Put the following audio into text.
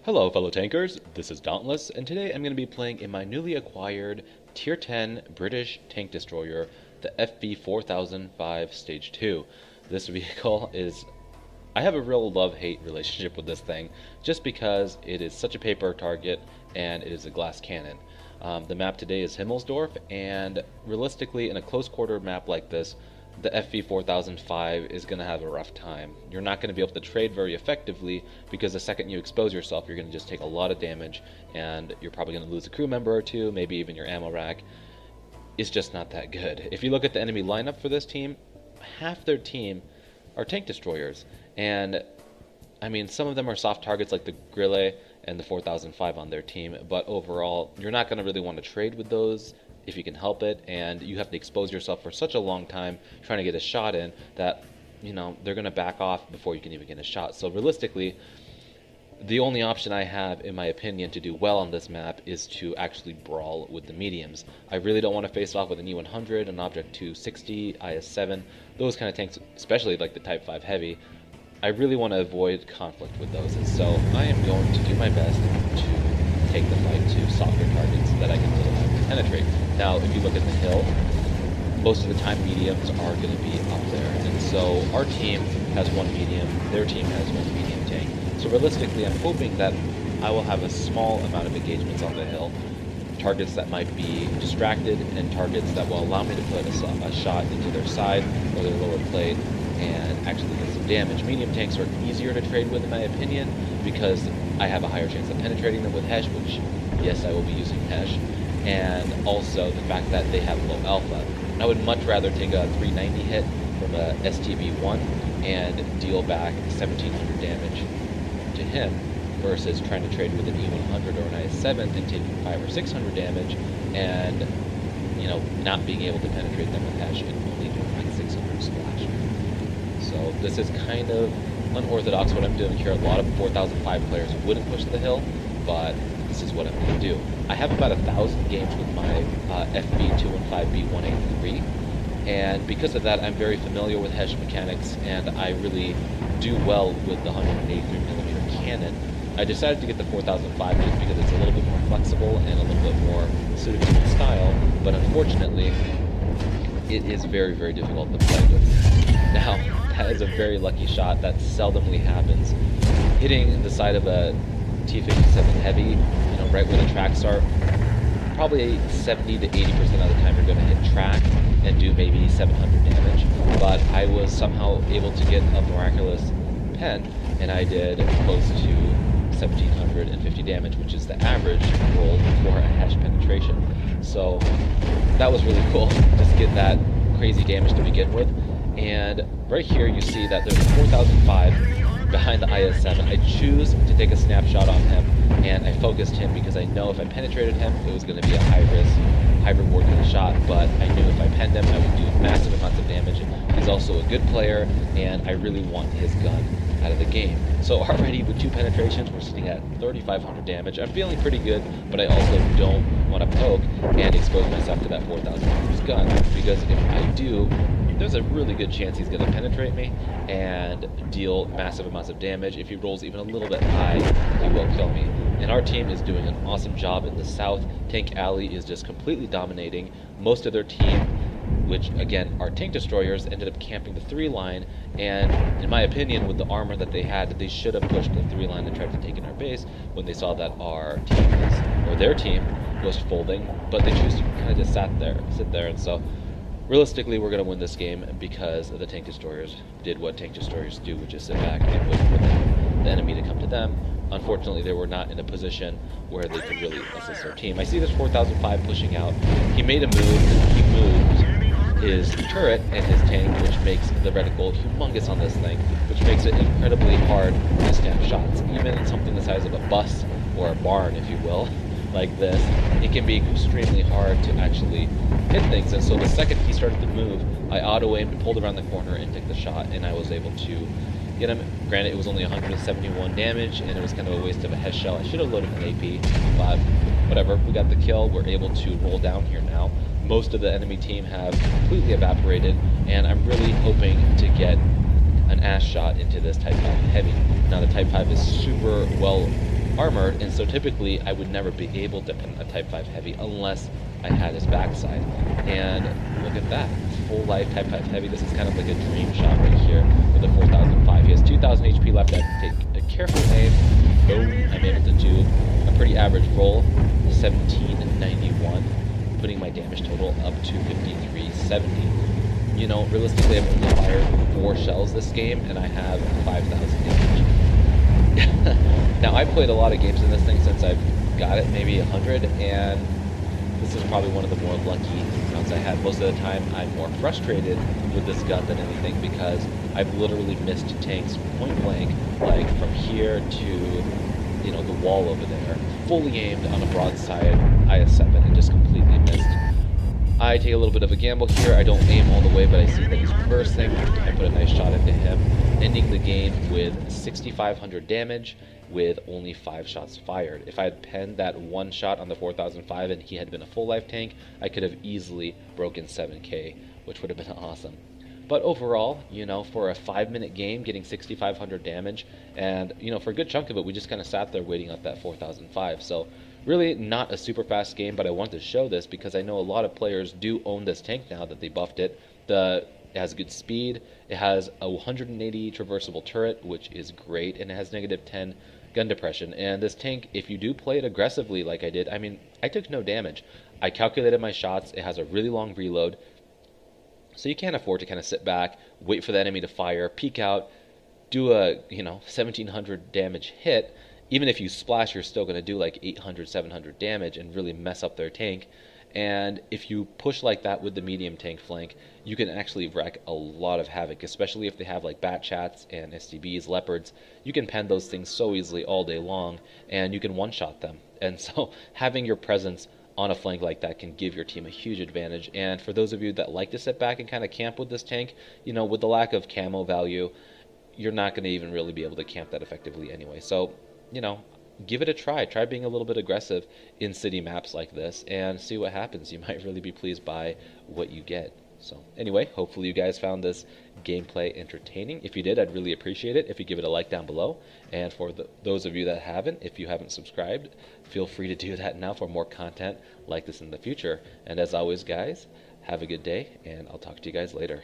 Hello fellow tankers, this is Dauntless, and today I'm going to be playing in my newly acquired Tier 10 British tank destroyer, the FV 4005 Stage 2. This vehicle is... I have a real love-hate relationship with this thing, just because it is such a paper target and it is a glass cannon. The map today is Himmelsdorf, and realistically in a close quarter map like this, the FV 4005 is going to have a rough time. You're not going to be able to trade very effectively because the second you expose yourself, you're going to just take a lot of damage and you're probably going to lose a crew member or two, maybe even your ammo rack. It's just not that good. If you look at the enemy lineup for this team, half their team are tank destroyers. And I mean, some of them are soft targets like the Grille and the 4005 on their team, but overall, you're not going to really want to trade with those if you can help it, and you have to expose yourself for such a long time trying to get a shot in that, you know, they're going to back off before you can even get a shot. So realistically, the only option I have, in my opinion, to do well on this map is to actually brawl with the mediums. I really don't want to face off with an E100, an Object 260, IS-7, those kind of tanks, especially like the Type 5 Heavy. I really want to avoid conflict with those, and so I am going to do my best to take the fight to softer targets that I can really penetrate. Now, if you look at the hill, most of the time mediums are going to be up there, and so our team has one medium, their team has one medium tank. So realistically, I'm hoping that I will have a small amount of engagements on the hill, targets that might be distracted, and targets that will allow me to put a shot into their side or their lower plate and actually get some damage. Medium tanks are easier to trade with, in my opinion, because I have a higher chance of penetrating them with Hesh, which, yes, I will be using Hesh, and also the fact that they have low alpha. I would much rather take a 390 hit from a STB-1 and deal back 1700 damage to him versus trying to trade with an E100 or an IS-7 and taking 500 or 600 damage and, you know, not being able to penetrate them with Hesh and only doing like 600 splash. So this is kind of unorthodox what I'm doing here. A lot of 4005 players wouldn't push the hill, but this is what I'm going to do. I have about 1,000 games with my FV215B183, and because of that, I'm very familiar with Hesh mechanics, and I really do well with the 183mm cannon. I decided to get the 4005 just because it's a little bit more flexible and a little bit more suited to my style, but unfortunately, it is very, very difficult to play with. Now, that is a very lucky shot that seldomly happens. Hitting the side of a T57 Heavy, you know, right where the tracks are, probably 70 to 80% of the time you're going to hit track and do maybe 700 damage. But I was somehow able to get a miraculous pen, and I did close to 1750 damage, which is the average roll for a Hesh penetration. So that was really cool, just get that crazy damage to begin with. And right here you see that there's a 4005 behind the IS-7. I choose to take a snapshot on him, and I focused him because I know if I penetrated him, it was going to be a high risk, high reward kind of shot, but I knew if I penned him, I would do massive amounts of damage. He's also a good player, and I really want his gun out of the game. So already with 2 penetrations, we're sitting at 3,500 damage. I'm feeling pretty good, but I also don't want to poke and expose myself to that 4,000 gun, because if I do, there's a really good chance he's going to penetrate me and deal massive amounts of damage. If he rolls even a little bit high, he will kill me. And our team is doing an awesome job in the south. Tank Alley is just completely dominating. Most of their team, which again are tank destroyers, ended up camping the 3 line, and in my opinion, with the armor that they had, they should have pushed the 3 line and tried to take in our base when they saw that our team was, or their team was folding, but they chose to kind of just sit there, and so realistically, we're going to win this game because the tank destroyers did what tank destroyers do, which is sit back and wait for the enemy to come to them. Unfortunately, they were not in a position where they could really assist their team. I see this 4005 pushing out. He made a move. He moved his turret and his tank, which makes the reticle humongous on this thing, which makes it incredibly hard to snap shots. Even in something the size of a bus or a barn, if you will, like this, it can be extremely hard to actually hit things. And so the second he started to move, I auto-aimed, pulled around the corner, and took the shot, and I was able to get him. Granted, it was only 171 damage, and it was kind of a waste of a Hesh shell. I should have loaded an AP, but whatever. We got the kill. We're able to roll down here now. Most of the enemy team have completely evaporated, and I'm really hoping to get an ass shot into this Type 5 Heavy. Now the Type 5 is super well armored, and so typically I would never be able to pin a Type 5 Heavy unless I had his backside. And look at that, full life Type 5 Heavy. This is kind of like a dream shot right here with the 4005. He has 2000 HP left. I have to take a careful aim. Boom, I'm able to do a pretty average roll, 1791, putting my damage total up to 5370. You know, realistically, I've only fired 4 shells this game, and I have 5,000 damage. Now, I've played a lot of games in this thing since I've got it, maybe 100, and this is probably one of the more lucky rounds I had. Most of the time, I'm more frustrated with this gun than anything because I've literally missed tanks point blank, like from here to, you know, the wall over there, fully aimed on a broadside IS-7 and just completely missed. I take a little bit of a gamble here. I don't aim all the way, but I see that he's reversing. I put a nice shot into him, ending the game with 6,500 damage with only 5 shots fired. If I had penned that one shot on the 4005 and he had been a full life tank, I could have easily broken 7k, which would have been awesome. But overall, you know, for a 5-minute game, getting 6,500 damage, and, you know, for a good chunk of it, we just kind of sat there waiting out that 4005. So really not a super fast game, but I wanted to show this because I know a lot of players do own this tank now that they buffed it. It has good speed, it has a 180 traversable turret, which is great, and it has -10 gun depression. And this tank, if you do play it aggressively like I did, I mean, I took no damage. I calculated my shots, it has a really long reload, so you can't afford to kind of sit back, wait for the enemy to fire, peek out, do a, you know, 1,700 damage hit. Even if you splash, you're still going to do like 800, 700 damage and really mess up their tank. And if you push like that with the medium tank flank, you can actually wreak a lot of havoc, especially if they have like Bat Chats and STBs, Leopards. You can pen those things so easily all day long, and you can one-shot them. And so having your presence on a flank like that can give your team a huge advantage. And for those of you that like to sit back and kind of camp with this tank, you know, with the lack of camo value, you're not going to even really be able to camp that effectively anyway. So, you know, give it a try. Try being a little bit aggressive in city maps like this and see what happens. You might really be pleased by what you get. So anyway, hopefully you guys found this gameplay entertaining. If you did, I'd really appreciate it if you give it a like down below. And for those of you that haven't, if you haven't subscribed, feel free to do that now for more content like this in the future. And as always, guys, have a good day, and I'll talk to you guys later.